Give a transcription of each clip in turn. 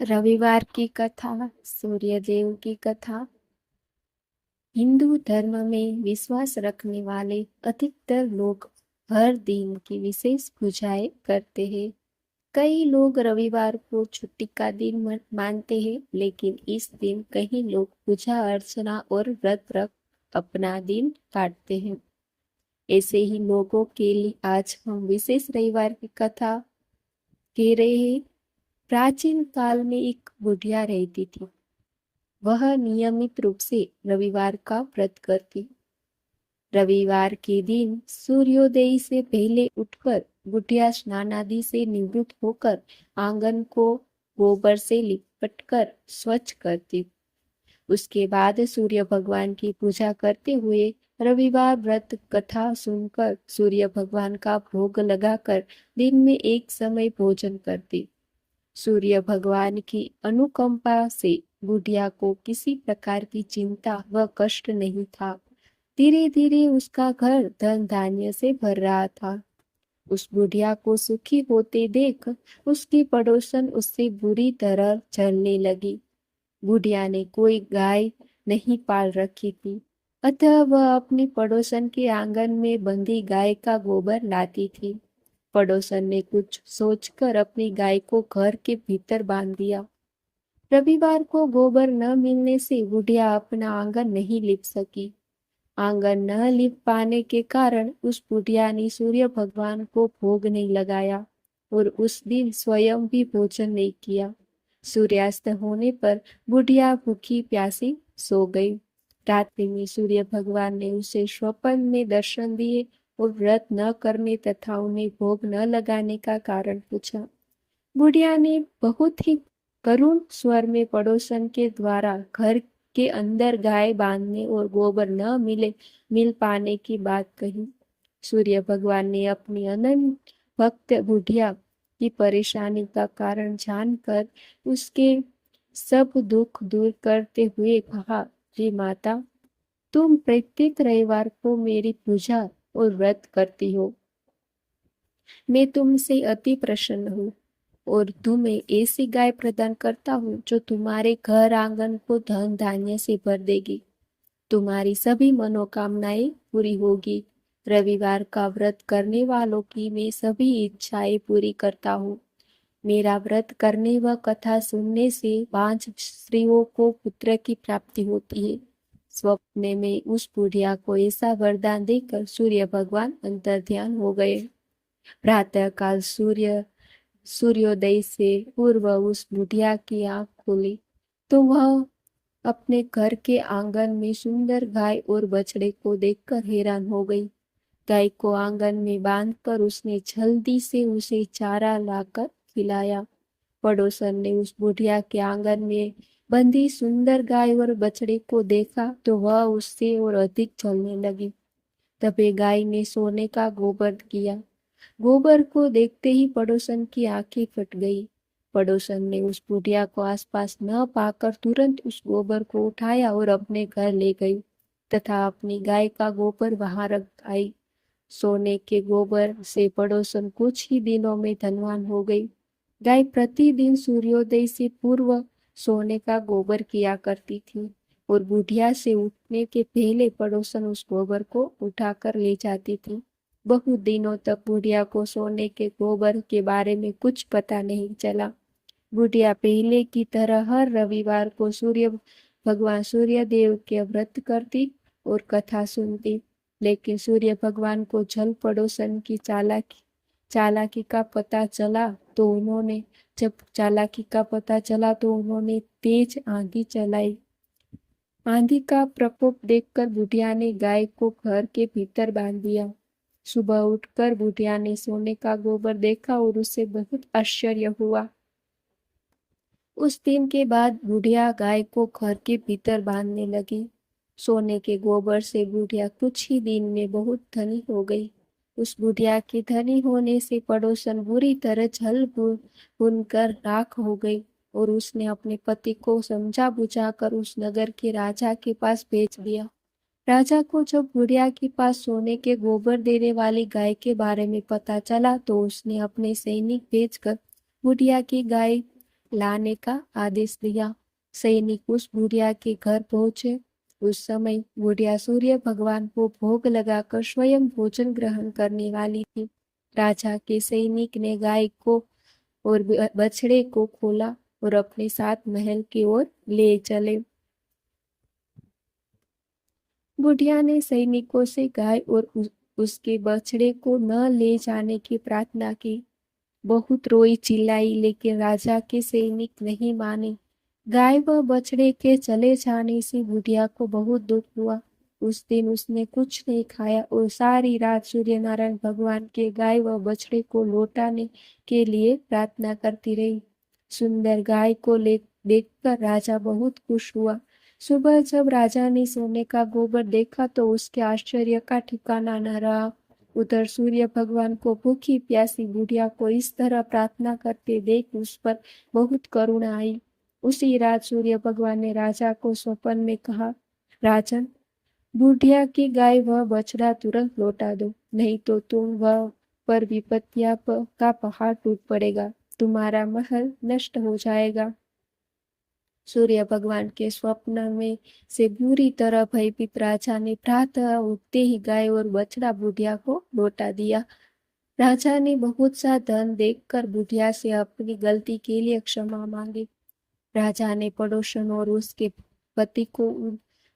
रविवार की कथा। सूर्यदेव की कथा। हिंदू धर्म में विश्वास रखने वाले अधिकतर लोग हर दिन की विशेष पूजाएं करते हैं। कई लोग रविवार को छुट्टी का दिन मानते हैं, लेकिन इस दिन कई लोग पूजा अर्चना और व्रत रख अपना दिन काटते हैं। ऐसे ही लोगों के लिए आज हम विशेष रविवार की कथा कह रहे हैं। प्राचीन काल में एक बुढ़िया रहती थी। वह नियमित रूप से रविवार का व्रत करती। रविवार के दिन सूर्योदय से पहले उठकर बुढ़िया स्नान आदि से निवृत्त होकर आंगन को गोबर से लिपटकर स्वच्छ करती। उसके बाद सूर्य भगवान की पूजा करते हुए रविवार व्रत कथा सुनकर सूर्य भगवान का भोग लगाकर दिन में एक समय भोजन करती। सूर्य भगवान की अनुकंपा से बुढ़िया को किसी प्रकार की चिंता व कष्ट नहीं था। धीरे धीरे उसका घर धन धान्य से भर रहा था। उस बुढ़िया को सुखी होते देख उसकी पड़ोसन उससे बुरी तरह जलने लगी। बुढ़िया ने कोई गाय नहीं पाल रखी थी, अतः वह अपनी पड़ोसन के आंगन में बंधी गाय का गोबर लाती थी। पड़ोसन ने कुछ सोचकर अपनी गाय को घर के भीतर बांध दिया। रविवार को गोबर न मिलने से बुढ़िया अपना आंगन नहीं लिप सकी। आंगन न लिप पाने के कारण उस बुढ़िया ने सूर्य भगवान को भोग नहीं लगाया और उस दिन स्वयं भी भोजन नहीं किया। सूर्यास्त होने पर बुढ़िया भूखी प्यासी सो गई। रात्रि में सूर्य भगवान ने उसे स्वप्न में दर्शन दिए और व्रत न करने तथा उन्हें भोग न लगाने का कारण पूछा। बुढ़िया ने बहुत ही करुण स्वर में पड़ोसन के द्वारा घर के अंदर गाय बांधने और गोबर न मिल पाने की बात कही। सूर्य भगवान ने अपनी अनंत भक्त बुढ़िया की परेशानी का कारण जानकर उसके सब दुख दूर करते हुए कहा, जी माता, तुम प्रत्येक रविवार को मेरी पूजा और व्रत करती हो। मैं तुमसे अति प्रसन्न हूँ और तुम्हें ऐसी गाय प्रदान करता हूँ जो तुम्हारे घर आंगन को धन धान्य से भर देगी। तुम्हारी सभी मनोकामनाएं पूरी होगी। रविवार का व्रत करने वालों की मैं सभी इच्छाएं पूरी करता हूँ। मेरा व्रत करने व कथा सुनने से 5 स्त्रियों को पुत्र की प्राप्ति होती है। स्वप्न में उस बुढ़िया को ऐसा वरदान देकर सूर्य भगवान अंतर्ध्यान हो गए। प्रातः काल सूर्योदय से पूर्व उस बुढ़िया की आंख खुली तो वह अपने घर के आंगन में सुंदर गाय और बछड़े को देखकर हैरान हो गई। गाय को आंगन में बांधकर उसने जल्दी से उसे चारा लाकर खिलाया। पड़ोसन ने उस बुढ़िया के आंगन में बंधी सुंदर गाय और बछड़े को देखा तो वह उससे और अधिक जलने लगी। तबे गाय ने सोने का गोबर किया। गोबर को देखते ही पड़ोसन की आंखें फट गई। पड़ोसन ने उस बुढ़िया को आसपास न पाकर तुरंत उस गोबर को उठाया और अपने घर ले गई तथा अपनी गाय का गोबर वहां रख आई। सोने के गोबर से पड़ोसन कुछ ही दिनों में धनवान हो गई। गाय प्रतिदिन सूर्योदय से पूर्व सोने का गोबर किया करती थी और बुढ़िया से उठने के पहले पड़ोसन उस गोबर को उठाकर ले जाती थी। बहुत दिनों तक बुढ़िया को सोने के गोबर के बारे में कुछ पता नहीं चला। बुढ़िया पहले की तरह हर रविवार को भगवान सूर्य देव के व्रत करती और कथा सुनती, लेकिन सूर्य भगवान को जल पड़ोसन की चालाकी का पता चला तो उन्होंने तेज आंधी चलाई। आंधी का प्रकोप देखकर बुढ़िया ने गाय को घर के भीतर बांध दिया। सुबह उठकर बुढ़िया ने सोने का गोबर देखा और उसे बहुत आश्चर्य हुआ। उस दिन के बाद बुढ़िया गाय को घर के भीतर बांधने लगी। सोने के गोबर से बुढ़िया कुछ ही दिन में बहुत धनी हो गई। उस बुढ़िया के धनी होने से पड़ोसन बुरी तरह जल भूनकर राख हो गई और उसने अपने पति को समझा बुझाकर उस नगर के राजा के पास भेज दिया। राजा को जब बुढ़िया के पास सोने के गोबर देने वाली गाय के बारे में पता चला तो उसने अपने सैनिक भेजकर बुढ़िया की गाय लाने का आदेश दिया। सैनिक उस बुढ़िया के घर पहुंचे। उस समय बुढ़िया सूर्य भगवान को भोग लगाकर स्वयं भोजन ग्रहण करने वाली थी। राजा के सैनिक ने गाय को और बछड़े को खोला और अपने साथ महल की ओर ले चले। बुढ़िया ने सैनिकों से गाय और उसके बछड़े को न ले जाने की प्रार्थना की। बहुत रोई चिल्लाई, लेकिन राजा के सैनिक नहीं माने। गाय व बछड़े के चले जाने से बुढ़िया को बहुत दुख हुआ। उस दिन उसने कुछ नहीं खाया और सारी रात सूर्य नारायण भगवान के गाय व बछड़े को लौटाने के लिए प्रार्थना करती रही। सुंदर गाय को देखकर राजा बहुत खुश हुआ। सुबह जब राजा ने सोने का गोबर देखा तो उसके आश्चर्य का ठिकाना न रहा। उधर सूर्य भगवान को भूखी प्यासी बुढ़िया को इस तरह प्रार्थना करते देख उस पर बहुत करुणा आई। उसी रात सूर्य भगवान ने राजा को स्वप्न में कहा, राजन, बुढ़िया की गाय व बछड़ा तुरंत लौटा दो, नहीं तो तुम वह पर विपत्तियां का पहाड़ टूट पड़ेगा, तुम्हारा महल नष्ट हो जाएगा। सूर्य भगवान के स्वप्न में से बुरी तरह भयभीत राजा ने प्रातः उठते ही गाय और बछड़ा बुढ़िया को लौटा दिया। राजा ने बहुत सा धन देखकर बुढ़िया से अपनी गलती के लिए क्षमा मांगी। राजा ने पड़ोसन और उसके पति को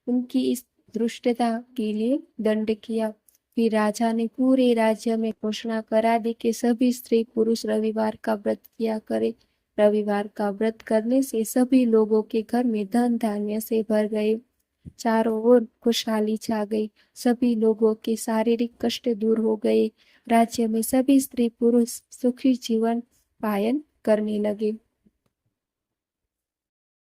उनकी इस दुष्टता के लिए दंड किया। फिर राजा ने पूरे राज्य में घोषणा करा दी कि सभी स्त्री पुरुष रविवार का व्रत किया करे। रविवार का व्रत करने से सभी लोगों के घर में धन धान्य से भर गए। चारों ओर खुशहाली छा गई। सभी लोगों के शारीरिक कष्ट दूर हो गए। राज्य में सभी स्त्री पुरुष सुखी जीवन पायन करने लगे।